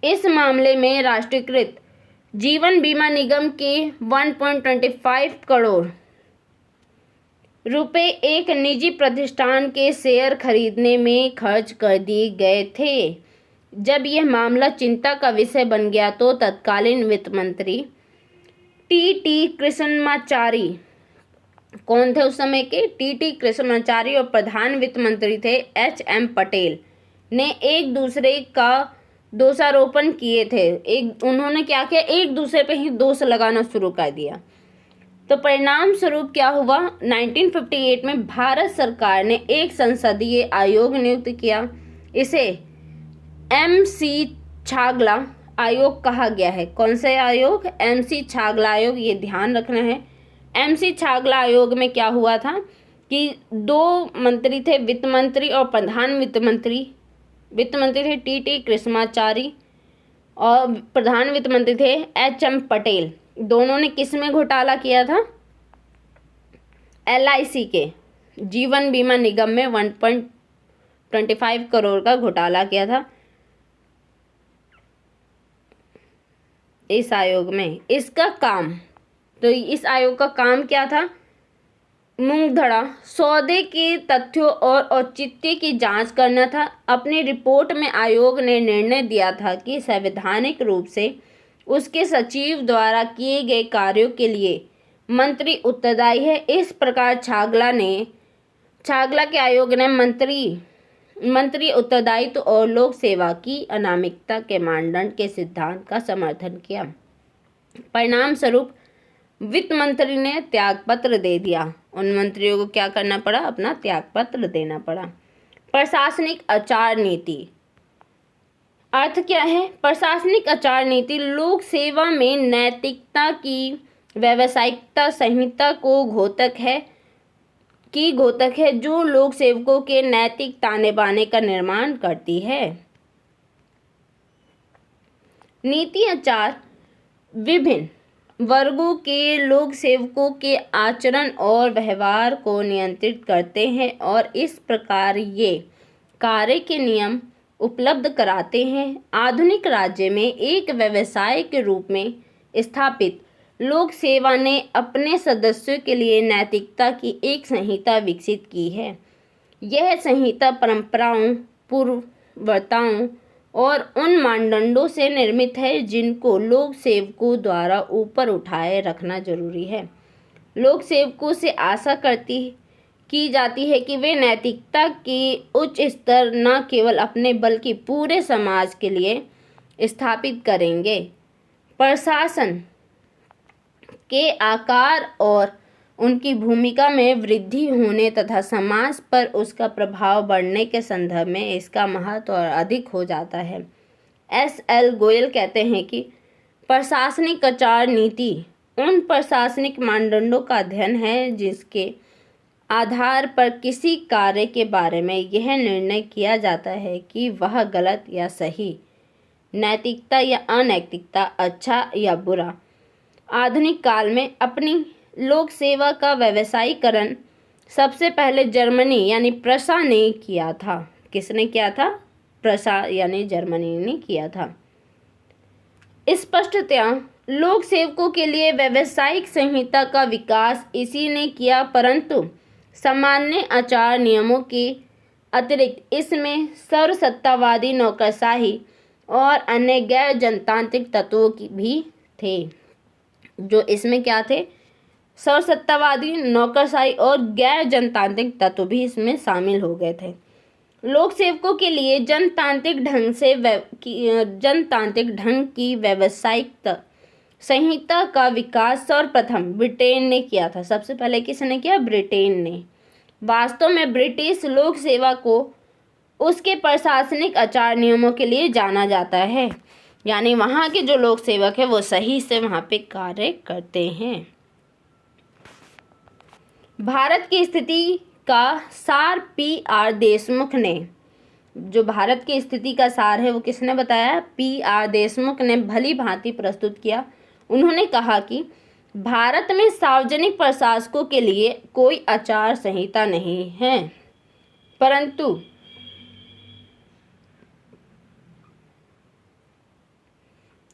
इस मामले में राष्ट्रीयकृत जीवन बीमा निगम के 1.25 करोड़ रुपए एक निजी प्रतिष्ठान के शेयर खरीदने में खर्च कर दिए गए थे। जब यह मामला चिंता का विषय बन गया तो तत्कालीन वित्त मंत्री टी कृष्णमाचारी, कौन थे उस समय के? टी कृष्णमाचारी, और प्रधान वित्त मंत्री थे HM पटेल, ने एक दूसरे का दोषारोपण किए थे। उन्होंने क्या किया? एक दूसरे पे ही दोष लगाना शुरू कर दिया। तो परिणाम स्वरूप क्या हुआ? 1958 में भारत सरकार ने एक संसदीय आयोग नियुक्त किया। इसे MC छागला आयोग कहा गया है। कौन सा आयोग? MC छागला आयोग। ये ध्यान रखना है। MC छागला आयोग में क्या हुआ था कि दो मंत्री थे, वित्त मंत्री और प्रधान वित्त मंत्री। वित्त मंत्री थे टी कृष्णमाचारी और प्रधान वित्त मंत्री थे HM पटेल। दोनों ने किस में घोटाला किया था? LIC के जीवन बीमा निगम में 1.25 करोड़ का घोटाला किया था इस आयोग में। इसका काम, तो इस आयोग का काम क्या था? मुंगधड़ा सौदे के तथ्यों और औचित्य की जांच करना था। अपनी रिपोर्ट में आयोग ने निर्णय दिया था कि संवैधानिक रूप से उसके सचिव द्वारा किए गए कार्यों के लिए मंत्री उत्तरदायी है। इस प्रकार छागला के आयोग ने मंत्री उत्तरदायित्व और लोक सेवा की अनामिकता के मानदंड के सिद्धांत का समर्थन किया। परिणाम स्वरूप वित्त मंत्री ने त्यागपत्र दे दिया। उन मंत्रियों को क्या करना पड़ा? अपना त्यागपत्र देना पड़ा। प्रशासनिक आचार नीति अर्थ क्या है? प्रशासनिक आचार नीति लोक सेवा में नैतिकता की व्यावसायिकता संहिता को घोतक है जो लोक सेवकों के नैतिक ताने बाने का निर्माण करती है। नीति आचार विभिन्न वर्गों के लोक सेवकों के आचरण और व्यवहार को नियंत्रित करते हैं और इस प्रकार ये कार्य के नियम उपलब्ध कराते हैं। आधुनिक राज्य में एक व्यवसाय के रूप में स्थापित लोक सेवा ने अपने सदस्यों के लिए नैतिकता की एक संहिता विकसित की है। यह संहिता परंपराओं, पूर्वताओं और उन मानदंडों से निर्मित है जिनको लोक सेवकों द्वारा ऊपर उठाए रखना जरूरी है। लोक सेवकों से आशा की जाती है कि वे नैतिकता के उच्च स्तर न केवल अपने बल्कि पूरे समाज के लिए स्थापित करेंगे। प्रशासन के आकार और उनकी भूमिका में वृद्धि होने तथा समाज पर उसका प्रभाव बढ़ने के संदर्भ में इसका महत्व और अधिक हो जाता है। S.L. गोयल कहते हैं कि प्रशासनिक आचार नीति उन प्रशासनिक मानदंडों का अध्ययन है जिसके आधार पर किसी कार्य के बारे में यह निर्णय किया जाता है कि वह गलत या सही, नैतिकता या अनैतिकता, अच्छा या बुरा। आधुनिक काल में अपनी लोक सेवा का व्यवसायीकरण सबसे पहले जर्मनी यानी प्रशा ने किया था। किसने किया था? प्रशा यानी जर्मनी ने किया था। स्पष्टतया लोक सेवकों के लिए व्यावसायिक संहिता का विकास इसी ने किया, परंतु सामान्य आचार नियमों के अतिरिक्त इसमें सर्वसत्तावादी नौकरशाही और अन्य गैर जनतांत्रिक तत्वों की भी थे। जो इसमें क्या थे? सर्वसत्तावादी, नौकरशाही और गैर जनतांत्रिक तत्व भी इसमें शामिल हो गए थे। लोक सेवकों के लिए जनतांत्रिक ढंग की व्यावसायिक संहिता का विकास सर्वप्रथम ब्रिटेन ने किया था। सबसे पहले किसने किया? ब्रिटेन ने। वास्तव में ब्रिटिश लोक सेवा को उसके प्रशासनिक आचार नियमों के लिए जाना जाता है, यानी वहाँ के जो लोक सेवक है वो सही से वहाँ पे कार्य करते हैं। भारत की स्थिति का सार P.R. देशमुख ने, जो भारत की स्थिति का सार है वो किसने बताया? P.R. देशमुख ने भली भांति प्रस्तुत किया। उन्होंने कहा कि भारत में सार्वजनिक प्रशासकों के लिए कोई आचार संहिता नहीं है, परंतु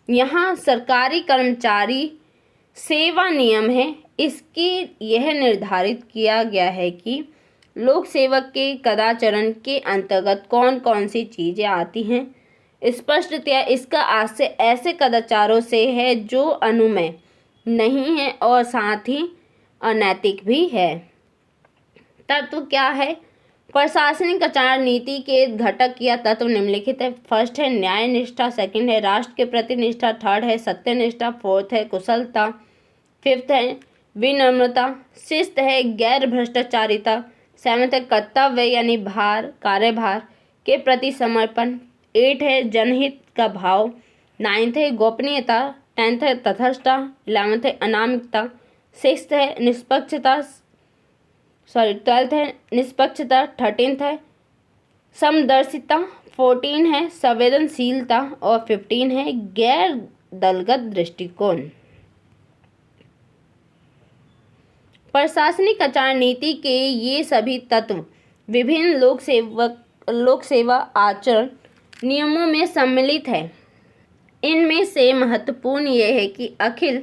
यहाँ सरकारी कर्मचारी सेवा नियम है। इसके यह निर्धारित किया गया है कि लोक सेवक के कदाचरण के अंतर्गत कौन कौन सी चीज़ें आती हैं। स्पष्टतया इसका आशय ऐसे कदाचारों से है जो अनुमेय नहीं है और साथ ही अनैतिक भी है। तत्व क्या है? प्रशासनिक आचार नीति के घटक या तत्व निम्नलिखित है। फर्स्ट है न्याय निष्ठा, सेकंड है राष्ट्र के प्रति निष्ठा, थर्ड है सत्यनिष्ठा, फोर्थ है कुशलता, फिफ्थ है विनम्रता, सिक्स्थ है गैर भ्रष्टाचारिता, सेवंथ है कर्तव्य यानी कार्यभार के प्रति समर्पण, एट है जनहित का भाव, नाइन्थ है गोपनीयता, टेंथ है तटस्थता, 11th है अनामिकता, 6th है ट्वेल्थ है निष्पक्षता, 13th है समदर्शिता, 14 है संवेदनशीलता और 15 है गैर दलगत दृष्टिकोण। प्रशासनिक आचार नीति के ये सभी तत्व विभिन्न लोक सेवा आचरण नियमों में सम्मिलित है। इनमें से महत्वपूर्ण यह है कि अखिल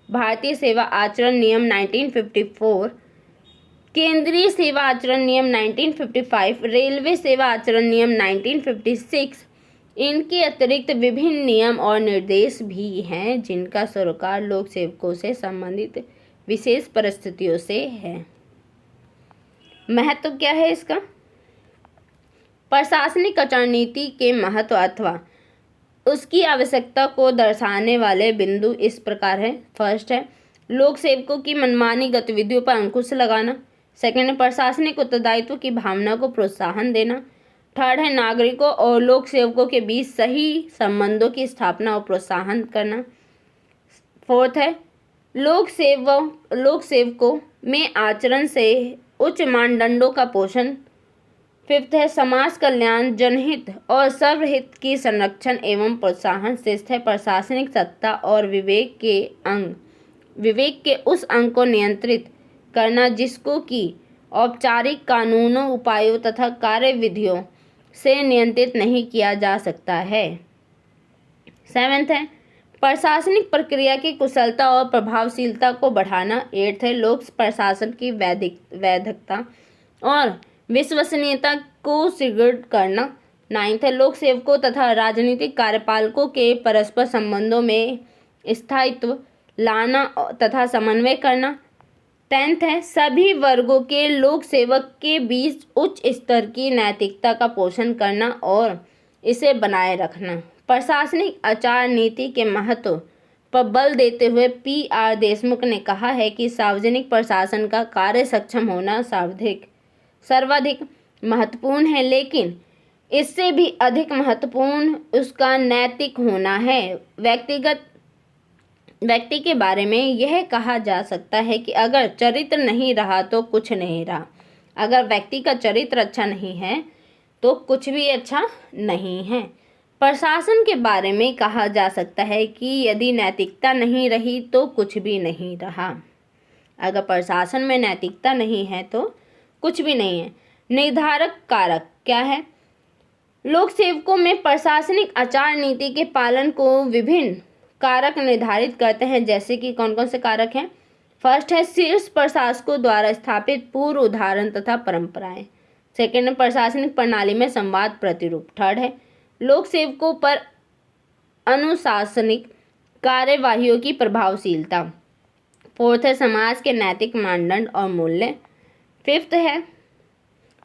भारतीय सेवा आचरण नियम 1954, केंद्रीय सेवा आचरण नियम 1955, रेलवे सेवा आचरण नियम 1956, इनके अतिरिक्त विभिन्न नियम और निर्देश भी हैं जिनका सरोकार लोक सेवकों से संबंधित विशेष परिस्थितियों से है। महत्व क्या है इसका? प्रशासनिक आचार नीति के महत्व अथवा उसकी आवश्यकता को दर्शाने वाले बिंदु इस प्रकार है। फर्स्ट है लोक सेवकों की मनमानी गतिविधियों पर अंकुश लगाना। सेकंड है प्रशासनिक उत्तरदायित्व की भावना को प्रोत्साहन देना। थर्ड है नागरिकों और लोक सेवकों के बीच सही संबंधों की स्थापना और प्रोत्साहन करना। फोर्थ है लोक सेवकों में आचरण से उच्च मानदंडों का पोषण। फिफ्थ है समाज कल्याण, जनहित और सर्वहित की संरक्षण एवं प्रोत्साहन। सिक्स्थ है प्रशासनिक सत्ता और विवेक के उस अंग को नियंत्रित करना जिसको कि औपचारिक कानूनों, उपायों तथा कार्यविधियों से नियंत्रित नहीं किया जा सकता है। सेवेंथ है प्रशासनिक प्रक्रिया की कुशलता और प्रभावशीलता को बढ़ाना। एट्थ है लोक प्रशासन की वैधता और विश्वसनीयता को सुदृढ़ करना। नाइन्थ है लोक सेवकों तथा राजनीतिक कार्यपालकों के परस्पर संबंधों में स्थायित्व लाना तथा समन्वय करना। टेंथ है सभी वर्गों के लोक सेवक के बीच उच्च स्तर की नैतिकता का पोषण करना और इसे बनाए रखना। प्रशासनिक आचार नीति के महत्व पर बल देते हुए PR देशमुख ने कहा है कि सार्वजनिक प्रशासन का कार्य सक्षम होना सर्वाधिक महत्वपूर्ण है, लेकिन इससे भी अधिक महत्वपूर्ण उसका नैतिक होना है। व्यक्ति के बारे में यह कहा जा सकता है कि अगर चरित्र नहीं रहा तो कुछ नहीं रहा। अगर व्यक्ति का चरित्र अच्छा नहीं है तो कुछ भी अच्छा नहीं है। प्रशासन के बारे में कहा जा सकता है कि यदि नैतिकता नहीं रही तो कुछ भी नहीं रहा। अगर प्रशासन में नैतिकता नहीं है तो कुछ भी नहीं है। निर्धारक कारक क्या है? लोक सेवकों में प्रशासनिक आचार नीति के पालन को विभिन्न कारक निर्धारित करते हैं, जैसे कि कौन कौन से कारक हैं? फर्स्ट है शीर्ष प्रशासकों द्वारा स्थापित पूर्व उदाहरण तथा परंपराएं। सेकेंड है प्रशासनिक प्रणाली में संवाद प्रतिरूप। थर्ड है लोक सेवकों पर अनुशासनिक कार्यवाहियों की प्रभावशीलता। फोर्थ है समाज के नैतिक मानदंड और मूल्य। फिफ्थ है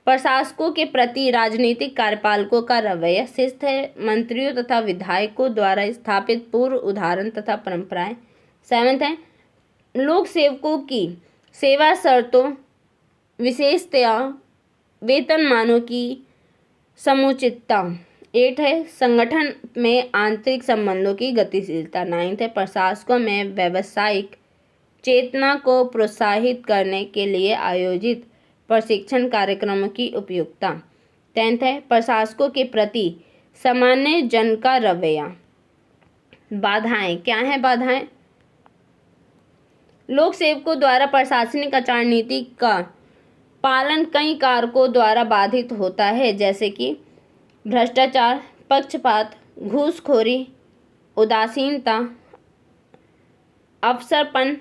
प्रशासकों के प्रति राजनीतिक कार्यपालकों का रवैया। सिक्स्थ है मंत्रियों तथा विधायकों द्वारा स्थापित पूर्व उदाहरण तथा परंपराएं। सेवेंथ है लोक सेवकों की सेवा शर्तों, विशेषतया वेतनमानों की समुचितता। एट है संगठन में आंतरिक संबंधों की गतिशीलता। नाइन्थ है प्रशासकों में व्यावसायिक चेतना को प्रोत्साहित करने के लिए आयोजित प्रशिक्षण कार्यक्रमों की उपयुक्तता। टेंथ है प्रशासकों के प्रति सामान्य जन का रवैया। बाधाएं क्या हैं? बाधाएं लोक सेवकों द्वारा प्रशासनिक आचार नीति का पालन कई कारकों द्वारा बाधित होता है, जैसे कि भ्रष्टाचार, पक्षपात, घूसखोरी, उदासीनता, अवसरपन,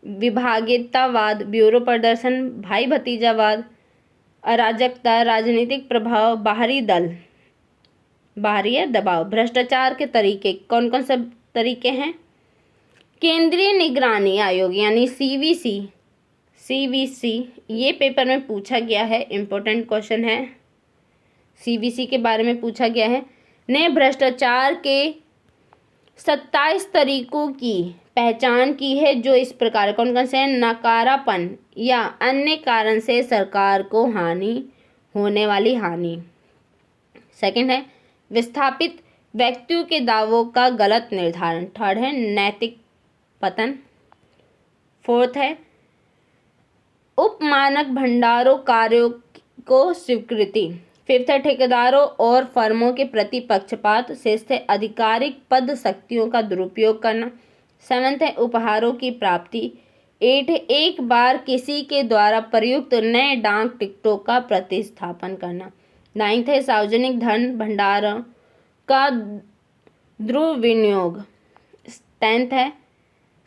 विभागीयतावाद, ब्यूरो प्रदर्शन, भाई भतीजावाद, अराजकता, राजनीतिक प्रभाव, बाहरी दबाव। भ्रष्टाचार के तरीके कौन कौन से तरीके हैं? केंद्रीय निगरानी आयोग यानी CVC ये पेपर में पूछा गया है, इम्पोर्टेंट क्वेश्चन है। CVC के बारे में पूछा गया है। ने भ्रष्टाचार के 27 तरीकों की पहचान की है, जो इस प्रकार कौन कौन से हैं? नकारापन या अन्य कारण से सरकार को होने वाली हानि। सेकंड है विस्थापित व्यक्तियों के दावों का गलत निर्धारण। थर्ड है नैतिक पतन। फोर्थ है उपमानक भंडारों कार्यों को स्वीकृति। फिफ्थ है ठेकेदारों और फर्मों के प्रति पक्षपात। सिक्स्थ है आधिकारिक पद शक्तियों का दुरुपयोग करना। सेवंथ है उपहारों की प्राप्ति। एट है एक बार किसी के द्वारा प्रयुक्त नए डाक टिकटों का प्रतिस्थापन करना। नाइन्थ है सार्वजनिक धन भंडारों का दुर्विनियोग। टेंथ है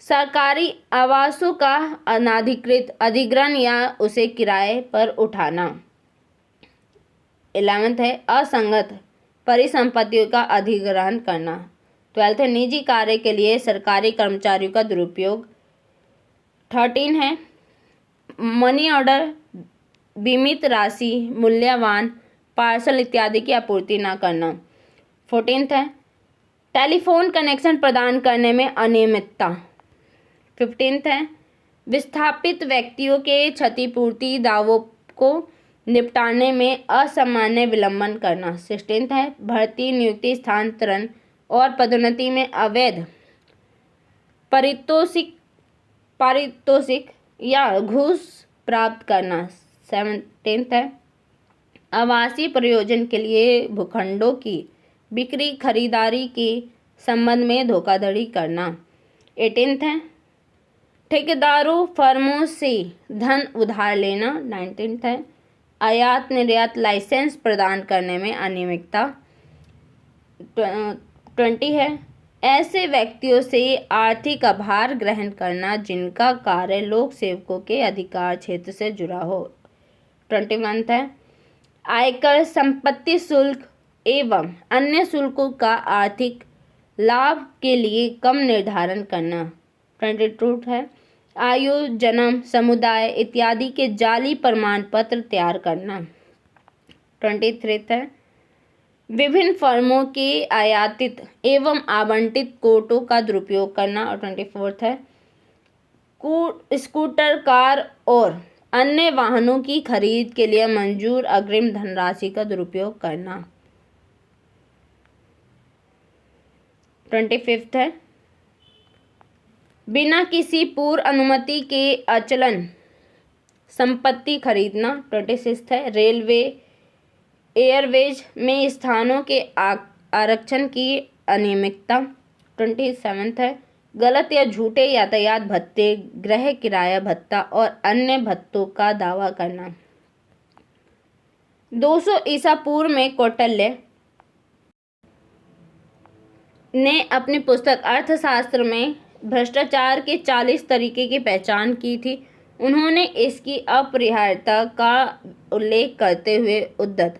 सरकारी आवासों का अनाधिकृत अधिग्रहण या उसे किराए पर उठाना। 11th है असंगत परिसंपत्तियों का अधिग्रहण करना। 12th है निजी कार्य के लिए सरकारी कर्मचारियों का दुरुपयोग। 13 है मनी ऑर्डर, बीमित राशि, मूल्यवान पार्सल इत्यादि की आपूर्ति न करना। 14 है टेलीफोन कनेक्शन प्रदान करने में अनियमितता। 15 है विस्थापित व्यक्तियों के क्षतिपूर्ति दावों को निपटाने में असामान्य विलंबन करना। 16 है भर्ती, नियुक्ति, स्थानांतरण और पदोन्नति में अवैध पारितोषिक या घूस प्राप्त करना। 17 है आवासीय प्रयोजन के लिए भूखंडों की बिक्री खरीदारी के संबंध में धोखाधड़ी करना। 18 है ठेकेदारों फर्मों से धन उधार लेना। 19 है आयात निर्यात लाइसेंस प्रदान करने में अनियमितता। 20 है ऐसे व्यक्तियों से आर्थिक आभार ग्रहण करना जिनका कार्य लोक सेवकों के अधिकार क्षेत्र से जुड़ा हो। 21 है आयकर, संपत्ति शुल्क एवं अन्य शुल्कों का आर्थिक लाभ के लिए कम निर्धारण करना। 22 है आयु, जन्म, समुदाय इत्यादि के जाली प्रमाण पत्र तैयार करना। 23 है विभिन्न फर्मों के आयातित एवं आवंटित कोटों का दुरुपयोग करना। और 24 है स्कूटर, कार और अन्य वाहनों की खरीद के लिए मंजूर अग्रिम धनराशि का दुरुपयोग करना। 25 है बिना किसी पूर्व अनुमति के अचलन संपत्ति खरीदना। 26 है रेलवे एयरवेज में स्थानों के आरक्षण की अनियमितता। 27 है गलत या झूठे यातायात भत्ते, गृह किराया भत्ता और अन्य भत्तों का दावा करना। 200 ईसा पूर्व में कौटिल्य ने अपनी पुस्तक अर्थशास्त्र में भ्रष्टाचार के 40 तरीके की पहचान की थी। उन्होंने इसकी अपरिहार्यता का उल्लेख करते हुए उद्धृत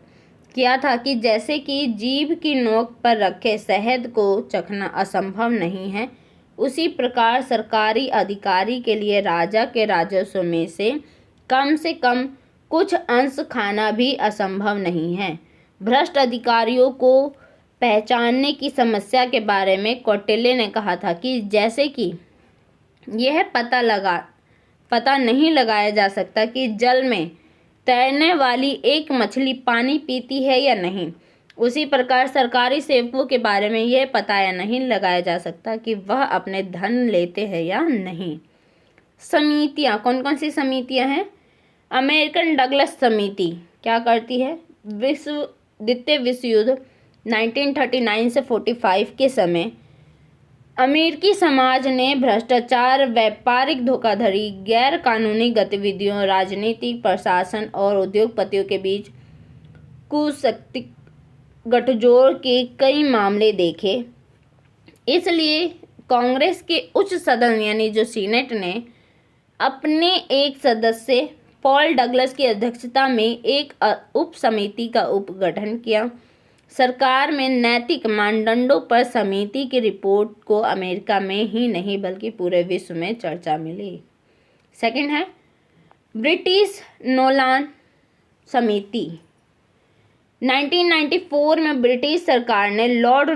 किया था कि जैसे कि जीभ की नोक पर रखे शहद को चखना असंभव नहीं है, उसी प्रकार सरकारी अधिकारी के लिए राजा के राजस्व में से कम कुछ अंश खाना भी असंभव नहीं है। भ्रष्ट अधिकारियों को पहचानने की समस्या के बारे में कौटिल्य ने कहा था कि जैसे कि यह पता नहीं लगाया जा सकता कि जल में तैरने वाली एक मछली पानी पीती है या नहीं, उसी प्रकार सरकारी सेवकों के बारे में यह पता या नहीं लगाया जा सकता कि वह अपने धन लेते हैं या नहीं। समितियाँ कौन कौन सी समितियाँ हैं? अमेरिकन डगलस समिति क्या करती है? द्वितीय विश्व युद्ध 1939 से 45 के समय अमेरिकी समाज ने भ्रष्टाचार, व्यापारिक धोखाधड़ी, गैर कानूनी गतिविधियों, राजनीतिक, प्रशासन और उद्योगपतियों के बीच कुशक्ति गठजोड़ के कई मामले देखे। इसलिए कांग्रेस के उच्च सदन यानी जो सीनेट ने अपने एक सदस्य पॉल डगलस की अध्यक्षता में एक उप समिति का उपगठन किया। सरकार में नैतिक मानदंडों पर समिति की रिपोर्ट को अमेरिका में ही नहीं बल्कि पूरे विश्व में चर्चा मिली। सेकंड है ब्रिटिश नोलान समिति। 1994 में ब्रिटिश सरकार ने लॉर्ड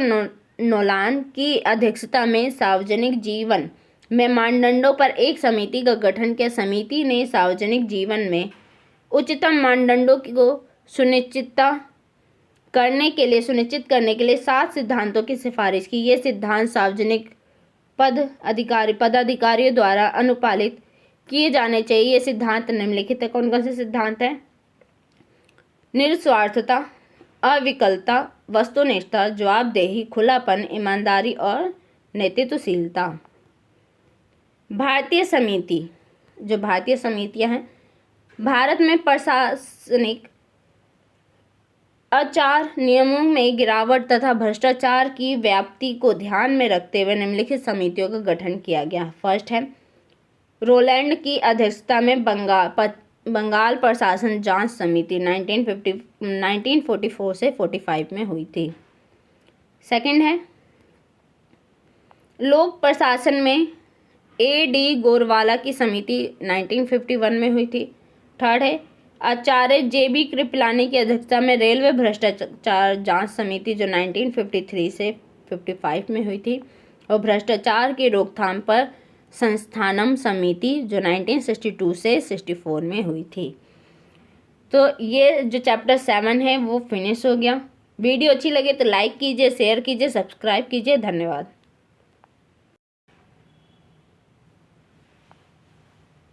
नोलान की अध्यक्षता में सार्वजनिक जीवन में मानदंडों पर एक समिति का गठन किया। समिति ने सार्वजनिक जीवन में उच्चतम मानदंडों को सुनिश्चित करने के लिए 7 सिद्धांतों की सिफारिश की। ये सिद्धांत सार्वजनिक पदाधिकारियों द्वारा अनुपालित किए जाने चाहिए। ये सिद्धांत निम्नलिखित है। कौन कौन से सिद्धांत हैं? निस्वार्थता, अविकलता, वस्तुनिष्ठता, जवाबदेही, खुलापन, ईमानदारी और नेतृत्वशीलता। भारतीय समिति, जो भारतीय समितियां हैं, भारत में प्रशासनिक आचार नियमों में गिरावट तथा भ्रष्टाचार की व्याप्ति को ध्यान में रखते हुए निम्नलिखित समितियों का गठन किया गया। फर्स्ट है रोलैंड की अध्यक्षता में बंगाल प्रशासन जांच समिति 1944 से 45 में हुई थी। सेकंड है लोक प्रशासन में A.D. गोरवाला की समिति 1951 में हुई थी। थर्ड है आचार्य J.B. कृपलानी की अध्यक्षता में रेलवे भ्रष्टाचार जांच समिति जो 1953 से 55 में हुई थी। और भ्रष्टाचार की रोकथाम पर संस्थानम समिति जो 1962 से 64 में हुई थी। तो ये जो चैप्टर 7 है वो फिनिश हो गया। वीडियो अच्छी लगे तो लाइक कीजिए, शेयर कीजिए, सब्सक्राइब कीजिए। धन्यवाद।